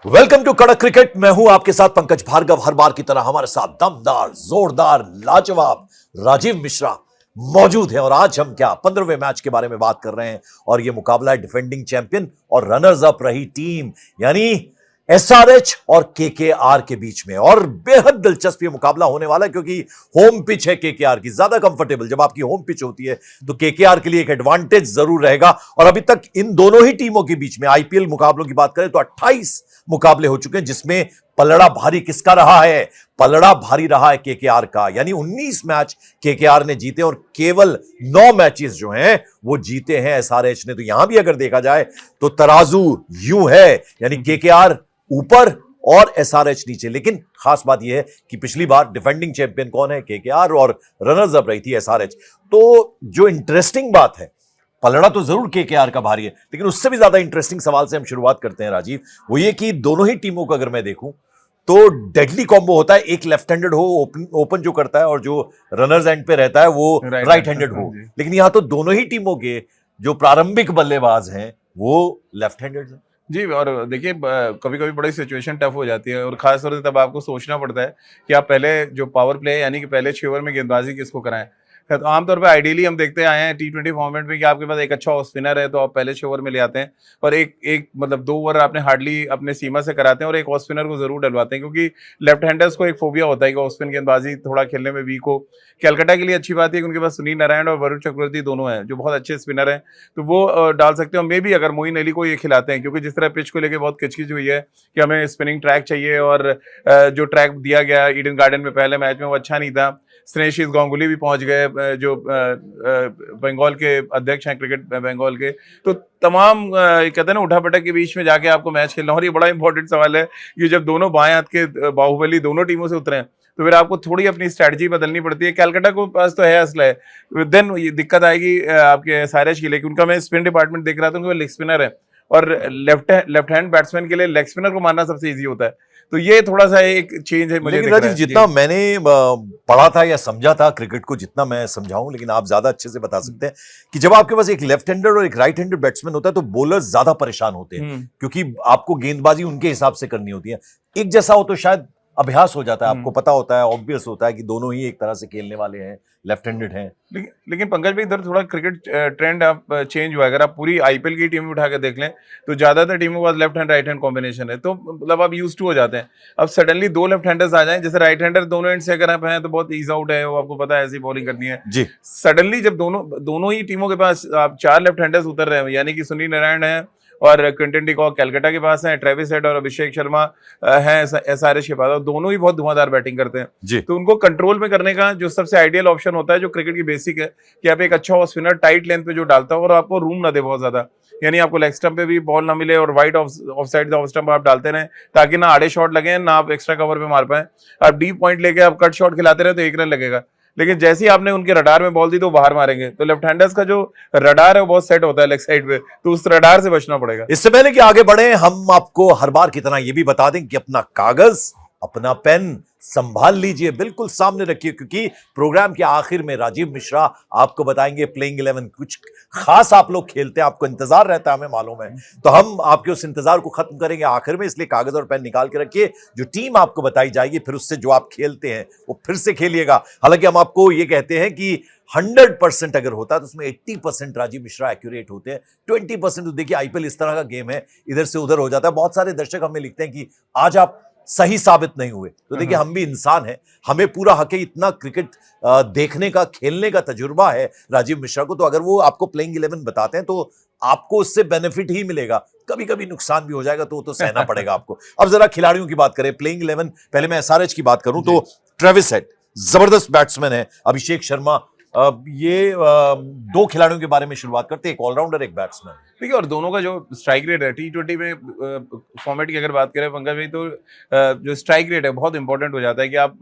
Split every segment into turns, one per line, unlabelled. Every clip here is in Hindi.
वेलकम टू कड़क क्रिकेट। मैं हूं आपके साथ पंकज भार्गव। हर बार की तरह हमारे साथ दमदार, जोरदार, लाजवाब राजीव मिश्रा मौजूद है और आज हम 15वें मैच के बारे में बात कर रहे हैं और यह मुकाबला है डिफेंडिंग चैंपियन और रनर्स अप रही टीम यानी एसआरएच और केकेआर के बीच में। और बेहद दिलचस्प ये मुकाबला होने वाला है क्योंकि होम पिच है केकेआर की, ज्यादा कंफर्टेबल। जब आपकी होम पिच होती है तो केकेआर के लिए एक एडवांटेज जरूर रहेगा। और अभी तक इन दोनों ही टीमों के बीच में आईपीएल मुकाबलों की बात करें तो 28 मुकाबले हो चुके हैं जिसमें पलड़ा भारी किसका रहा है? पलड़ा भारी रहा है केकेआर का, यानी 19 मैच केकेआर ने जीते और केवल 9 मैचेस जो हैं वो जीते हैं एसआरएच ने। तो यहां भी अगर देखा जाए तो तराजू यूं है, यानी केकेआर ऊपर और एसआरएच नीचे। लेकिन खास बात यह है कि पिछली बार डिफेंडिंग चैंपियन कौन है? केकेआर, और रनर्स अप रही थी एसआरएच। तो जो इंटरेस्टिंग बात है, पलड़ा तो जरूर केकेआर का भारी है, लेकिन उससे भी ज्यादा इंटरेस्टिंग सवाल से हम शुरुआत करते हैं राजीव। वो ये कि दोनों ही टीमों को अगर मैं देखूं तो डेडली कॉम्बो होता है। एक लेफ्ट हैंडेड हो ओपन जो करता है और जो रनर्स एंड पे रहता है वो राइट हैंडेड हो। लेकिन यहां तो दोनों ही टीमों के जो प्रारंभिक बल्लेबाज हैं वो लेफ्ट हैंडेड हैं।
जी। और देखिए, कभी कभी बड़ी सिचुएशन टफ हो जाती है और खास तौर से तब आपको सोचना पड़ता है कि आप पहले जो पावर प्ले है यानी कि पहले 6 ओवर में गेंदबाजी किसको कराएं। तो आमतौर पे आइडियली हम देखते आए हैं टी20 फॉर्मेट में कि आपके पास एक अच्छा ऑफ स्पिनर है तो आप पहले 6 ओवर में ले आते हैं और एक मतलब 2 ओवर आपने हार्डली अपने सीमा से कराते हैं और एक ऑफ स्पिनर को जरूर डलवाते हैं, क्योंकि लेफ्ट हैंडर्स को एक फोबिया होता है कि ऑफ स्पिन गेंदबाजी थोड़ा खेलने में वीक हो। कैलकाटा के लिए अच्छी बात है कि उनके पास सुनील नारायण और वरुण चक्रवर्ती दोनों हैं जो बहुत अच्छे स्पिनर हैं, तो वो डाल सकते हैं। और मे भी अगर मोइन अली को ये खिलाते हैं, क्योंकि जिस तरह पिच को लेकर बहुत किचकिच हुई है कि हमें स्पिनिंग ट्रैक चाहिए और जो ट्रैक दिया गया ईडन गार्डन में पहले मैच में वो अच्छा नहीं था। स्नेशिस गांगुली भी पहुंच गए जो बंगाल के अध्यक्ष हैं क्रिकेट बंगाल के। तो तमाम कहते हैं ना उठापटक के बीच में जाके आपको मैच खेलना। और ये बड़ा इंपॉर्टेंट सवाल है कि जब दोनों बाएं हाथ के बाहुबली दोनों टीमों से उतरे तो फिर आपको थोड़ी अपनी स्ट्रैटेजी बदलनी पड़ती है। कैलकाटा को पास तो है असला है, देन ये दिक्कत आएगी आपके एसआरएच के लिए। उनका मैं स्पिन डिपार्टमेंट देख रहा था, उनका लेग स्पिनर है और लेफ्ट हैंड बैट्समैन के लिए लेग स्पिनर को मारना सबसे ईजी होता है। तो ये थोड़ा सा एक चेंज है मुझे।
लेकिन राजीव, जितना मैंने पढ़ा था या समझा था क्रिकेट को, जितना मैं समझाऊं, लेकिन आप ज्यादा अच्छे से बता सकते हैं कि जब आपके पास एक लेफ्ट हैंडर और एक राइट हैंडर बैट्समैन होता है तो बॉलर्स ज्यादा परेशान होते हैं क्योंकि आपको गेंदबाजी उनके हिसाब से करनी होती है। एक जैसा हो तो शायद अभ्यास हो जाता है, आपको पता होता है, ऑब्वियस होता है कि दोनों ही एक तरह से खेलने वाले हैं, लेफ्ट हैंडेड हैं।
लेकिन पंकज भाई, इधर थोड़ा क्रिकेट ट्रेंड आप चेंज हुआ है। अगर आप पूरी आईपीएल की टीम उठा के देख लें तो ज्यादातर टीमों के पास left hand right hand combination है, तो मतलब आप यूज टू हो जाते हैं। अब सडनली 2 लेफ्ट हैंडर्स आ जाएं, जैसे राइट हैंडर दोनों एंड से अगर आप हैं तो बहुत ईज आउट है, वो आपको पता है ऐसी बॉलिंग करनी है
जी।
सडनली जब दोनों ही टीमों के पास आप 4 लेफ्ट हैंडर्स उतर रहे हैं, यानी कि सुनील नारायण है और क्विंटन डिकॉक कैलकाटा के पास है, ट्रेविस हेड और अभिषेक शर्मा हैं एसआरएच के पास, और दोनों ही बहुत धुआंधार बैटिंग करते हैं
जी।
तो उनको कंट्रोल में करने का जो सबसे आइडियल ऑप्शन होता है, जो क्रिकेट की बेसिक है, कि आप एक अच्छा ऑफ स्पिनर टाइट लेंथ पे जो डालता हो और आपको रूम ना दे बहुत ज्यादा, यानी आपको लेग स्टंप पे भी बॉल ना मिले और wide of side off stump आप डालते रहे ताकि ना आड़े शॉट लगे ना आप एक्स्ट्रा कवर पे मार पाए। आप डीप पॉइंट लेके आप कट शॉट खिलाते रहे तो 1 रन लगेगा, लेकिन जैसे ही आपने उनके रडार में बॉल दी तो बाहर मारेंगे। तो लेफ्ट हैंडर्स का जो रडार है वो बहुत सेट होता है लेग साइड पे, तो उस रडार से बचना पड़ेगा।
इससे पहले कि आगे बढ़े, हम आपको हर बार की तरह यह भी बता दें कि अपना कागज, अपना पेन संभाल लीजिए, बिल्कुल सामने रखिए, क्योंकि प्रोग्राम के आखिर में राजीव मिश्रा आपको बताएंगे प्लेइंग 11। कुछ खास आप लोग खेलते हैं, आपको इंतजार रहता है, हमें मालूम है, तो हम आपके उस इंतजार को खत्म करेंगे आखिर में। इसलिए कागज और पेन निकाल के रखिए। जो टीम आपको बताई जाएगी फिर उससे जो आप खेलते हैं वो फिर से खेलिएगा। हालांकि हम आपको ये कहते हैं कि 100% अगर होता है तो उसमें 80% राजीव मिश्रा एक्यूरेट होते हैं, 20% तो देखिए आईपीएल इस तरह का गेम है, इधर से उधर हो जाता है। बहुत सारे दर्शक हमें लिखते हैं कि आज आप सही साबित नहीं हुए, तो देखिए हम भी इंसान हैं, हमें पूरा हक है, इतना क्रिकेट देखने का, खेलने का तजुर्बा है राजीव मिश्रा को, तो अगर वो आपको प्लेइंग 11 बताते हैं तो आपको उससे बेनिफिट ही मिलेगा, कभी कभी नुकसान भी हो जाएगा तो सहना पड़ेगा आपको। अब जरा खिलाड़ियों की बात करें, प्लेइंग 11, पहले मैं एसआरएच की बात करूं तो ट्रेविस हेड जबरदस्त बैट्समैन है, अभिषेक शर्मा, ये 2 खिलाड़ियों के बारे में शुरुआत करते हैं, एक ऑलराउंडर एक बैट्समैन।
ठीक है, और दोनों का जो स्ट्राइक रेट है टी20 में फॉर्मेट की अगर बात करें पंकज भाई, तो जो स्ट्राइक रेट है बहुत इंपॉर्टेंट हो जाता है कि आप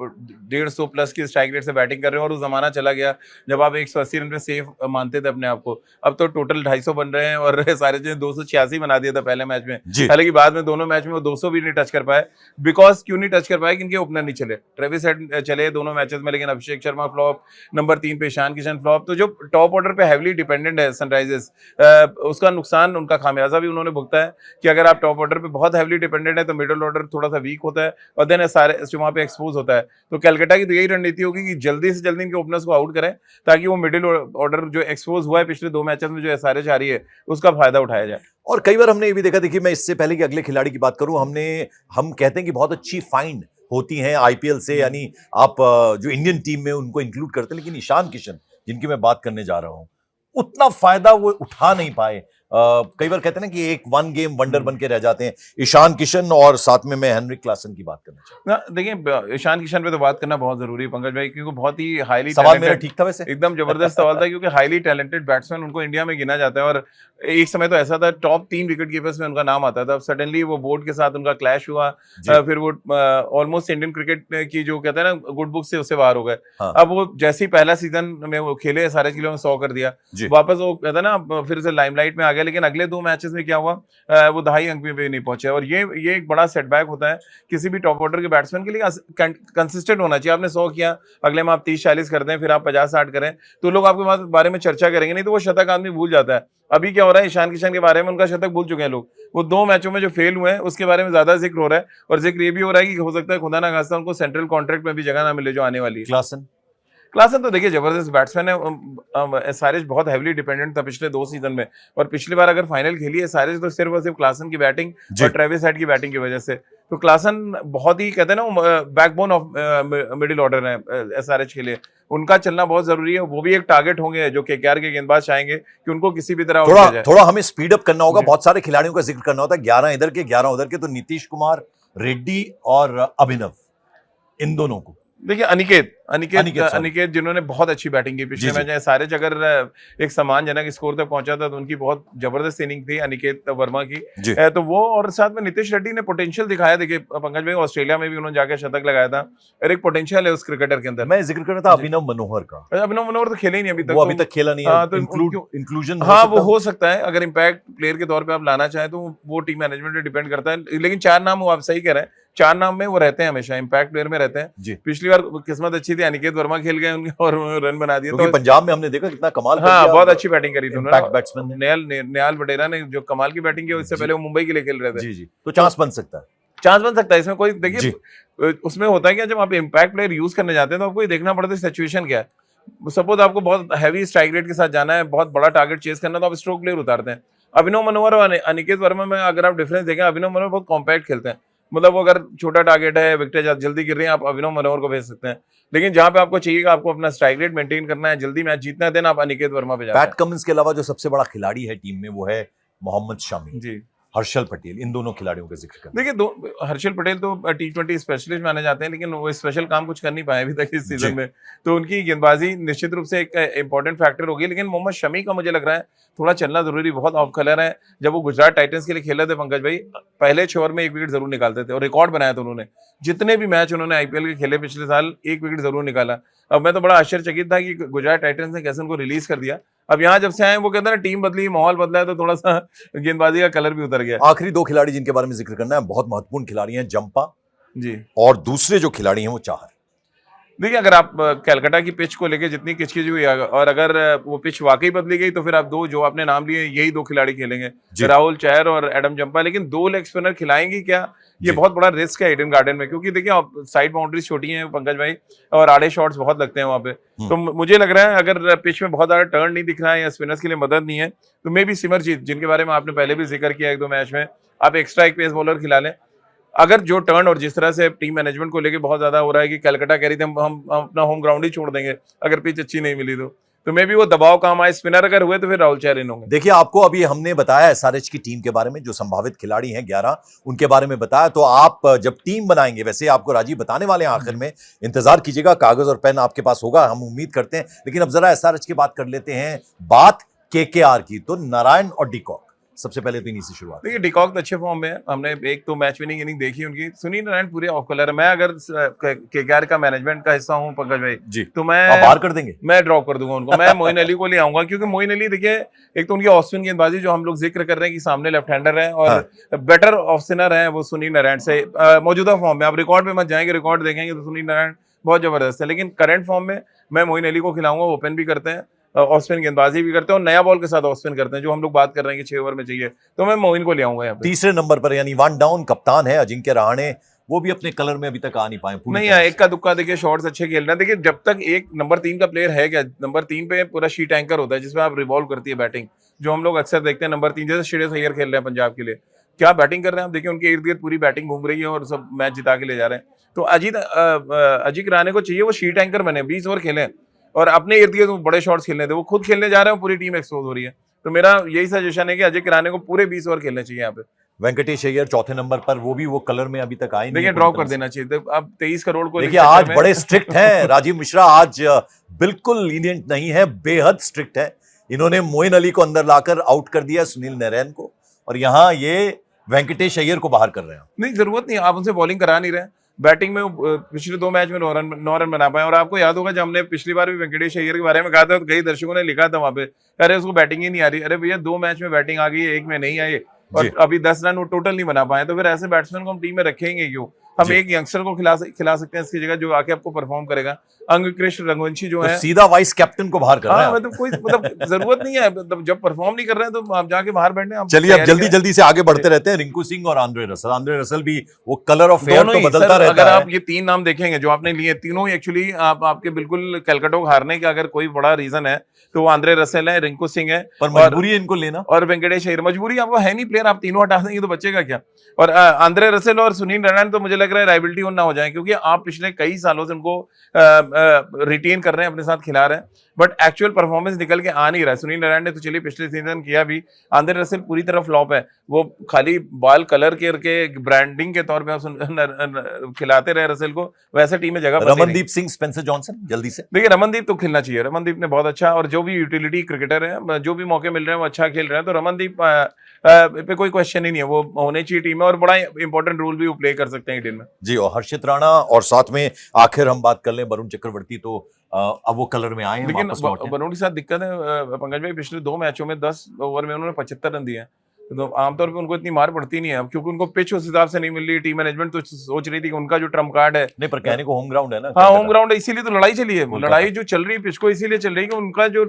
150 प्लस की स्ट्राइक रेट से बैटिंग कर रहे हो। और उस जमाना चला गया जब आप 180 रन पे सेफ मानते थे अपने आप को, अब तो टोटल 250 बन रहे हैं और सारे जो 286 बना दिया था पहले मैच में। हालांकि बाद में दोनों मैच में वो 200 भी नहीं टच कर पाए। बिकॉज क्यों नहीं टच कर पाए कि इनके ओपनर नहीं चले। ट्रेविस हेड चले दोनों मैचेस में, लेकिन अभिषेक शर्मा फ्लॉप, नंबर 3 पे ईशान किशन फ्लॉप। तो जो टॉप ऑर्डर पे हैवीली डिपेंडेंट है सनराइजर्स, उसका नुकसान, उनका खामियाजा भी उन्होंने भुगता है कि अगर आप टॉप ऑर्डर पे बहुत हैवली डिपेंडेंट है तो मिडिल ऑर्डर थोड़ा सा वीक होता है और देन सारे वहाँ पे एक्सपोज होता है। तो कलकत्ता की तो यही रणनीति होगी कि जल्दी से जल्दी इनके ओपनर्स को आउट करें ताकि वो मिडिल ऑर्डर जो एक्सपोज हुआ है पिछले 2 मैचेस में जो एसआरएच आ रही है उसका फायदा उठाया जाए।
और कई बार हमने ये भी देखा, देखिए मैं इससे पहले कि अगले खिलाड़ी की बात करूं, हम कहते हैं कि बहुत अच्छी फाइंड होती हैं आईपीएल से, यानी आप जो इंडियन टीम में उनको इंक्लूड करते हैं, लेकिन ईशान किशन जिनकी मैं बात करने जा रहा हूं उतना फायदा वो उठा नहीं पाए। कई बार कहते हैं ना कि एक वन गेम वंडर बन के रह जाते हैं ईशान किशन, और साथ में मैं हेनरिक क्लासन की बात करना चाहता
ना देखिए, ईशान किशन पे तो बात करना बहुत जरूरी है पंकज भाई, क्योंकि बहुत ही हाईली
सवाल मेरा ठीक था वैसे,
एकदम जबरदस्त सवाल था, क्योंकि हाईली टैलेंटेड बैट्समैन उनको इंडिया में गिना जाता है और एक समय तो ऐसा था टॉप 3 विकेट कीपर्स में उनका नाम आता था। अब सडनली वो बोर्ड के साथ उनका क्लैश हुआ, फिर वो ऑलमोस्ट इंडियन क्रिकेट की जो कहते हैं ना गुड बुक से उससे बाहर हो गए। हाँ। अब वो जैसे ही पहला सीजन में वो खेले सारे किलो में 100 कर दिया, वापस वो कहता है ना फिर से लाइमलाइट में आ गया, लेकिन अगले 2 मैचेस में क्या हुआ, वो 2.5 अंक पे नहीं पहुंचे। और ये एक बड़ा सेटबैक होता है किसी भी टॉप ऑर्डर के बैट्समैन के लिए। कंसिस्टेंट होना चाहिए, आपने 100 किया, अगले में आप 30-40 कर दें, फिर आप 50-60 करें तो लोग आपके बारे में चर्चा करेंगे, नहीं तो वो शतक आदमी भूल जाता है। अभी क्या हो रहा है, ईशान किशन के बारे में उनका शतक भूल चुके हैं लोग, वो 2 मैचों में जो फेल हुए हैं उसके बारे में ज्यादा जिक्र हो रहा है, और जिक्र ये भी हो रहा है कि हो सकता है खुदा ना खास्ता उनको सेंट्रल कॉन्ट्रैक्ट में भी जगह ना मिले जो आने वाली है। क्लासन तो देखिए जबरदस्त बैट्समैन है, एसआरएच बहुत हेवली डिपेंडेंट था पिछले 2 सीजन में, और पिछली बार अगर फाइनल खेली है एसआरएच तो सिर्फ और सिर्फ क्लासन की बैटिंग और ट्रेविस हेड की बैटिंग की वजह से। तो क्लासन बहुत ही कहते हैं ना बैकबोन ऑफ मिडिल ऑर्डर है एसआरएच के लिए, उनका चलना बहुत जरूरी है। वो भी एक टारगेट होंगे जो केकेआर के गेंदबाज चाहेंगे कि उनको किसी भी तरह
थोड़ा हमें स्पीड अप करना होगा, बहुत सारे खिलाड़ियों का जिक्र करना होता है, 11 इधर के 11 उधर के, तो नीतीश कुमार, रेड्डी और अभिनव, इन दोनों को
देखिए अनिकेत जिन्होंने बहुत अच्छी बैटिंग की पिछले मैच में, सारे अगर एक सम्मानजनक स्कोर तक पहुंचा था तो उनकी बहुत जबरदस्त इनिंग थी अनिकेत वर्मा की, तो वो, और साथ में नीतीश रेड्डी ने पोटेंशियल दिखाया। देखिए पंकज भाई ऑस्ट्रेलिया में भी उन्होंने जाकर शतक लगाया था, और एक पोटेंशियल है उस क्रिकेटर के अंदर।
मैं जिक्र कर रहा था अभिनव मनोहर का।
अभिनव मनोहर तो खेले ही नहीं अभी तक,
वो अभी तक खेला नहीं है, तो इंक्लूजन
हाँ वो हो सकता है अगर इम्पैक्ट प्लेयर के तौर पे आप लाना चाहें, तो वो टीम मैनेजमेंट पे डिपेंड करता है। लेकिन 4 नाम वो आप सही कह रहे हैं, 4 नाम में वो रहते हैं, हमेशा इम्पैक्ट प्लेयर में रहते हैं। पिछली बार किस्मत अच्छी थी, अनिकेत वर्मा खेल गए उनके और रन बना दिया, तो
पंजाब में हमने देखा कितना कमाल कर
हाँ बहुत अच्छी बैटिंग करी थी
उन्होंने।
निहाल वडेरा ने जो कमाल की बैटिंग की, उससे पहले वो मुंबई के लिए खेल रहे थे।
जी तो चांस बन सकता है
इसमें कोई, देखिए उसमें होता है कि जब आप इम्पैक्ट प्लेयर यूज करने जाते हैं तो आपको ये देखना पड़ता है सिचुएशन क्या है। सपोज आपको बहुत हैवी स्ट्राइक रेट के साथ जाना है, बहुत बड़ा टारगेट चेस करना, तो आप स्ट्रोक प्लेयर उतारते हैं। अभिनव मनोहर और अनिकेत वर्मा में अगर आप डिफरेंस देखें, अभिनव मनोहर बहुत कॉम्पैक्ट खेलते हैं, मतलब वो अगर छोटा टारगेट है, विकेट जल्दी गिर रही है, आप अभिनव मनोहर को भेज सकते हैं। लेकिन जहां पे आपको चाहिए आपको अपना स्ट्राइक रेट मेंटेन करना है, जल्दी मैच जीतना है, देन आप अनिकेत वर्मा पे जाते हैं।
पैट कमिंस के अलावा जो सबसे बड़ा खिलाड़ी है टीम में वो है मोहम्मद शमी जी, हर्षल पटेल, इन दोनों खिलाड़ियों का जिक्र करना।
देखिए हर्षल पटेल तो T20 स्पेशलिस्ट माने जाते हैं, लेकिन वो स्पेशल काम कुछ कर नहीं पाए अभी तक इस सीजन में, तो उनकी गेंदबाजी निश्चित रूप से एक इंपॉर्टेंट फैक्टर होगी। लेकिन मोहम्मद शमी का मुझे लग रहा है थोड़ा चलना जरूरी, बहुत ऑफ कलर है। जब वो गुजरात टाइटंस के लिए खेले थे पंकज भाई, पहले 6 ओवर में 1 विकेट जरूर निकालते थे, और रिकॉर्ड बनाया था उन्होंने। जितने भी मैच उन्होंने आईपीएल के खेले पिछले साल, 1 विकेट जरूर निकाला। अब मैं तो बड़ा आश्चर्यचकित था कि गुजरात टाइटंस ने कैसे उनको रिलीज कर दिया। अब यहाँ जब से आए वो कहते हैं ना टीम बदली, माहौल बदला है, तो थोड़ा सा गेंदबाजी का कलर भी उतर गया।
आखिरी 2 खिलाड़ी जिनके बारे में जिक्र करना है, बहुत महत्वपूर्ण खिलाड़ी हैं, जंपा
जी,
और दूसरे जो खिलाड़ी हैं वो चाहर।
देखिए अगर आप कलकत्ता की पिच को लेके जितनी किचकिच हुई, और अगर वो पिच वाकई बदली गई, तो फिर आप 2 जो आपने नाम लिए यही 2 खिलाड़ी खेलेंगे, राहुल चहर और एडम जंपा। लेकिन 2 लेग स्पिनर खिलाएंगे क्या, ये बहुत बड़ा रिस्क है ईडन गार्डन में, क्योंकि देखिए साइड बाउंड्रीज छोटी हैं पंकज भाई, और आड़े शॉट्स बहुत लगते हैं वहां पे। तो मुझे लग रहा है अगर पिच में बहुत ज्यादा टर्न नहीं दिख रहा है या स्पिनर्स के लिए मदद नहीं है, तो मे बी सिमरजीत, जिनके बारे में आपने पहले भी जिक्र किया 1-2 मैच में, आप एक्स्ट्रा एक पेस बॉलर खिला लें। अगर जो टर्न और जिस तरह से टीम मैनेजमेंट को लेके बहुत ज्यादा हो रहा है कि कलकत्ता कह रही थी हम अपना होम ग्राउंड ही छोड़ देंगे अगर पिच अच्छी नहीं मिली, तो मे बी वो दबाव काम आए, स्पिनर अगर हुए तो फिर राहुल चहर इन होंगे।
देखिए आपको अभी हमने बताया एसआरएच की टीम के बारे में, जो संभावित खिलाड़ी हैं 11 उनके बारे में बताया, तो आप जब टीम बनाएंगे, वैसे आपको राजीव बताने वाले हैं आखिर में, इंतजार कीजिएगा, कागज और पेन आपके पास होगा, हम उम्मीद करते हैं। लेकिन अब जरा एसआरएच की बात कर लेते हैं, बात केकेआर की, तो नारायण और डिकॉक, सबसे पहले तो इन्हीं से शुरुआत।
देखिए डिकॉक तो अच्छे फॉर्म में है, हमने एक तो मैच विनिंग इनिंग देखी उनकी। सुनील नारायण पूरे ऑफ कलर है। मैं अगर केकेआर का मैनेजमेंट का हिस्सा हूं पंकज भाई जी, तो मैं
बाहर कर देंगे,
मैं ड्रॉप कर दूंगा उनको। मैं मोइन अली को ले आऊंगा, क्योंकि मोइन अली देखिए एक तो उनकी ऑफ स्पिन गेंदबाजी जो हम लोग जिक्र कर रहे हैं कि सामने लेफ्ट हैंडर है, और बेटर ऑफ स्पिनर है वो सुनील नारायण से मौजूदा फॉर्म में। आप रिकॉर्ड पे मत जाएंगे, रिकॉर्ड देखेंगे तो सुनील नारायण बहुत जबरदस्त है, लेकिन करंट फॉर्म में मैं मोइन अली को खिलाऊंगा, ओपन भी करते हैं। ऑफ स्पिन गेंदबाजी भी करते हैं और नया बॉल के साथ ऑफ स्पिन करते हैं, जो हम लोग बात कर रहे हैं कि 6 ओवर में चाहिए, तो मैं मोइन को ले आऊंगा यहाँ पे।
तीसरे नंबर पर यानी वन डाउन कप्तान है अजिंक्य रहाणे, वो भी अपने कलर में अभी तक आ नहीं पाए पूरी
नहीं
तरह
एक का दुक्का देखिए, शॉट्स अच्छे खेल रहे हैं। देखिए जब तक एक नंबर 3 का प्लेयर है, क्या नंबर 3 पे पूरा शीट एंकर होता है जिसमें आप रिवॉल्व करती है बैटिंग, जो हम लोग अक्सर देखते हैं नंबर 3 जैसे श्रेयस अय्यर खेल रहे हैं पंजाब के लिए, क्या बैटिंग कर रहे हैं आप देखिए, उनके इर्द गिर्द पूरी बैटिंग घूम रही है और सब मैच जिता के ले जा रहे हैं। तो अजिंक्य रहाणे को चाहिए वो शीट एंकर बने, 20 ओवर खेलें और अपने इर्द गिर्द बड़े शॉट्स खेलने थे, वो खुद खेलने जा रहे हैं, पूरी टीम एक्सपोज हो रही है। तो मेरा यही सजेशन है कि अजिंक्य रहाणे को पूरे 20 ओवर खेलने चाहिए यहाँ पे।
वेंकटेश अय्यर चौथे नंबर पर, वो भी वो कलर में अभी तक आए नहीं।
देखिए ड्रॉप कर देना चाहिए, तो अब 23 करोड़ को
देखिए आज बड़े स्ट्रिक्ट हैं राजीव मिश्रा, आज बिल्कुल लीनियंट नहीं है, बेहद स्ट्रिक्ट है। इन्होंने मोइन अली को अंदर लाकर आउट कर दिया, सुनील नारायण को, और यहाँ ये वेंकटेश अय्यर को बाहर कर रहे हैं।
नहीं जरूरत नहीं, आप उनसे बॉलिंग करा नहीं रहे, बैटिंग में पिछले 2 मैच में 9 रन बना पाए। और आपको याद होगा जब हमने पिछली बार भी वेंकटेश अय्यर के बारे में कहा था तो कई दर्शकों ने लिखा था वहां पे, अरे उसको बैटिंग ही नहीं आ रही। अरे भैया 2 मैच में बैटिंग आ गई है, 1 में नहीं आई, और अभी 10 रन वो टोटल नहीं बना पाए, तो फिर ऐसे बैट्समैन को हम टीम में रखेंगे क्यों? हम एक यंगस्टर को खिला सकते हैं इसकी जगह, जो आके आपको परफॉर्म करेगा। अंगकृष्ट रघुवंशी जो है,
सीधा वाइस कैप्टन को बाहर कर रहे हैं।
मतलब कोई जरूरत नहीं है, जब परफॉर्म नहीं कर रहे हैं तो आप जाके बाहर बैठे।
चलिए अब जल्दी से आगे बढ़ते रहते हैं। रिंकू सिंह और आंद्रे रसल भी वो कलर ऑफ फेयर तो बदलता रहता है।
अगर आप ये 3 नाम देखेंगे जो आपने लिए, तीनों ही एक्चुअली आपके बिल्कुल कैलकाटा हारने का अगर कोई बड़ा रीजन है तो वो आंद्रे रसल है, रिंकू सिंह है,
पर मजबूरी है इनको लेना,
और वेंकटेश अय्यर। मजबूरी आपको है नहीं, प्लेयर आप तीनों हटा देंगे तो बचेगा क्या? और आंद्रे रसल और सुनील नारायण तो मुझे लग रहा है राइवलिटी ना हो जाए, क्योंकि आप पिछले कई सालों से उनको रिटेन कर रहे हैं, अपने साथ खिला रहे हैं, बट एक्चुअल परफॉर्मेंस निकल के आ नहीं रहा है। सुनील नारायण ने तो चलिए पिछले सीजन किया भी, आंद्रे रसल पूरी तरह फ्लॉप है, वो खाली बाल कलर के ब्रांडिंग के तौर पे खिलाते रहे रसल को, वैसे टीम में जगह।
रमनदीप सिंह, स्पेंसर जॉनसन, जल्दी से
देखिए रमनदीप तो खेलना चाहिए, रमनदीप ने बहुत अच्छा, और जो भी यूटिलिटी क्रिकेटर है, जो भी मौके मिल रहे हैं वो अच्छा खेल रहे हैं, तो रमनदीप पे कोई क्वेश्चन ही नहीं है, वो होने चाहिए टीम में, और बड़ा इंपॉर्टेंट रोल भी वो प्ले कर सकते हैं टीम में
जी। और हर्षित राणा, और साथ में आखिर हम बात कर लें वरुण चक्रवर्ती, तो अब वो कलर में आए हैं।
लेकिन वरुण के साथ दिक्कत है पंकज भाई, पिछले 2 मैचों में 10 ओवर में उन्होंने 75 रन दिए हैं, तो आमतौर पे उनको इतनी मार पड़ती नहीं है अब, क्योंकि उनको पिच उस हिसाब से नहीं मिल रही। टीम मैनेजमेंट तो सोच रही थी कि उनका जो ट्रम्प कार्ड है,
नहीं पर कहने को होम ग्राउंड है ना।
हाँ होम ग्राउंड है, इसीलिए तो लड़ाई चली है। लड़ाई जो चल रही है पिच को इसीलिए चल रही है कि उनका जो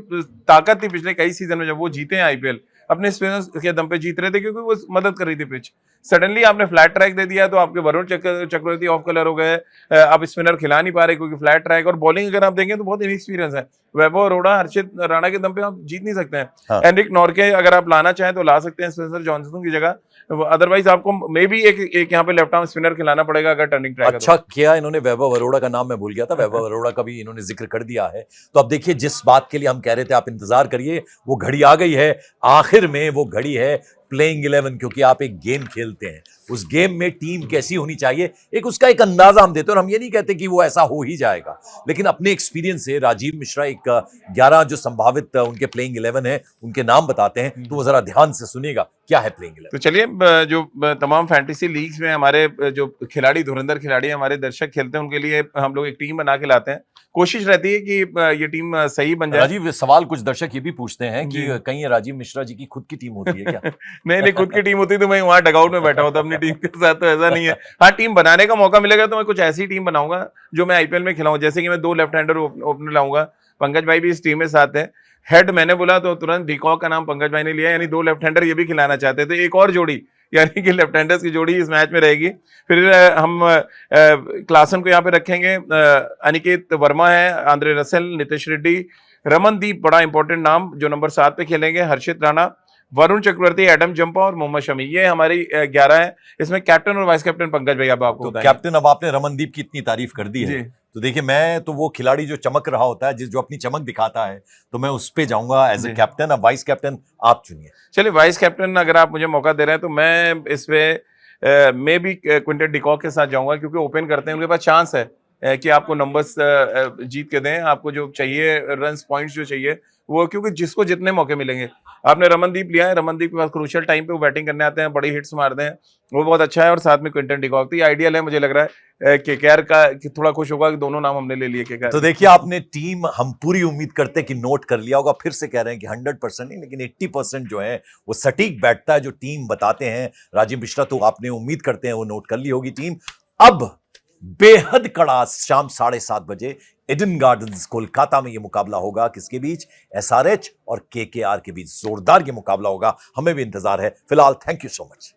ताकत थी पिछले कई सीजन में, जब वो जीते हैं आईपीएल, अपने स्पिनर्स के दम पे जीत रहे थे, क्योंकि वो मदद कर रही थी पिच। सडनली आपने फ्लैट ट्रैक दे दिया तो आपके वरुण चक्रवर्ती ऑफ कलर हो गए, अब स्पिनर खिला नहीं पा रहे क्योंकि फ्लैट ट्रैक, और बॉलिंग अगर आप देखें तो बहुत इनएक्सपीरियंस है। वैभव अरोड़ा, हर्षित राणा के दम पे आप जीत नहीं सकते हैं।
हाँ।
एनरिक नॉर्के अगर आप लाना चाहें तो ला सकते हैं स्पेंसर जॉनसन की जगह, अदरवाइज आपको मे बी एक यहाँ पे लेफ्ट आर्म स्पिनर खिलाना पड़ेगा अगर टर्निंग ट्रैक।
अच्छा किया इन्होंने, वैभव अरोड़ा का नाम मैं भूल गया था, वैभव अरोड़ा का भी इन्होंने जिक्र कर दिया है। तो अब देखिए जिस बात के लिए हम कह रहे थे आप इंतजार करिए, वो घड़ी आ गई है, आखिर में वो घड़ी है प्लेइंग 11, क्योंकि आप एक गेम खेलते हैं, उस गेम में टीम कैसी होनी चाहिए एक उसका एक अंदाजा हम देते हैं, और हम ये नहीं कहते कि वो ऐसा हो ही जाएगा, लेकिन अपने एक्सपीरियंस से राजीव मिश्रा एक 11 जो संभावित उनके प्लेइंग 11 है उनके नाम बताते हैं, तो वो जरा ध्यान से सुनिएगा क्या है प्लेइंग 11।
तो चलिए, जो तमाम फैंटेसी लीग्स में हमारे जो खिलाड़ी, धुरंधर खिलाड़ी हमारे दर्शक खेलते हैं, उनके लिए हम लोग एक टीम बना के लाते हैं। कोशिश रहती है कि ये टीम सही बन जाए।
राजीव, सवाल कुछ दर्शक ये भी पूछते हैं कि कहीं राजीव मिश्रा जी की खुद की टीम होती है क्या?
नहीं, खुद की टीम होती तो मैं वहां डगआउट में बैठा होता अपनी टीम के साथ, तो ऐसा नहीं है। हाँ, टीम बनाने का मौका मिलेगा तो मैं कुछ ऐसी टीम बनाऊंगा जो मैं आईपीएल में खिलाऊं, जैसे कि मैं 2 लेफ्ट हैंडर ओपनर लाऊंगा, पंकज भाई भी इस टीम में साथ है। हेड मैंने बोला तो तुरंत डिकॉक का नाम पंकज भाई ने लिया, यानी 2 लेफ्ट हैंडर ये भी खिलाना चाहते थे, एक और जोड़ी, यानी कि लेफ्ट हैंडर्स की जोड़ी इस मैच में रहेगी। फिर हम क्लासन को यहाँ पे रखेंगे, अनिकेत वर्मा है, आंद्रे रसल, नितेश रेड्डी, रमनदीप बड़ा इंपॉर्टेंट नाम जो नंबर 7 पे खेलेंगे, हर्षित राणा, वरुण चक्रवर्ती, एडम जंपा और मोहम्मद शमी, ये हमारी 11 है। इसमें कैप्टन और वाइस कैप्टन पंकज भाई अब आपको
तो कैप्टन, अब आपने रमनदीप की इतनी तारीफ कर दी है, तो देखिए मैं तो वो खिलाड़ी जो चमक रहा होता है, जो अपनी चमक दिखाता है, तो मैं उस पे जाऊंगा एज ए कैप्टन। अब वाइस कैप्टन आप चुनिए।
चलिए वाइस कैप्टन अगर आप मुझे मौका दे रहे हैं तो मैं इस पे मैं भी क्विंटन डिकॉक के साथ जाऊंगा, क्योंकि ओपन करते हैं, उनके पास चांस है कि आपको नंबर्स जीत के दें, आपको जो चाहिए रन्स, पॉइंट्स जो चाहिए वो, क्योंकि जिसको जितने मौके मिलेंगे। आपने रमनदीप लिया है, रमनदीप के पास क्रूशियल टाइम पे वो बैटिंग करने आते हैं, बड़ी हिट्स मारते हैं, वो बहुत अच्छा है, और साथ में क्विंटन डिकॉक, तो ये आइडियल है। मुझे लग रहा है केकेआर का कि थोड़ा खुश होगा कि दोनों नाम हमने ले लिए केकेआर।
तो देखिए आपने टीम, हम पूरी उम्मीद करते हैं कि नोट कर लिया होगा, फिर से कह रहे हैं कि 100% नहीं लेकिन 80% जो है वो सटीक बैठता है जो टीम बताते हैं राजीव मिश्रा, तो आपने उम्मीद करते हैं वो नोट कर ली होगी टीम। अब बेहद कड़ा शाम 7:30 बजे ईडन गार्डन्स कोलकाता में यह मुकाबला होगा। किसके बीच? एसआरएच और केकेआर के बीच जोरदार ये मुकाबला होगा। हमें भी इंतजार है। फिलहाल थैंक यू सो मच।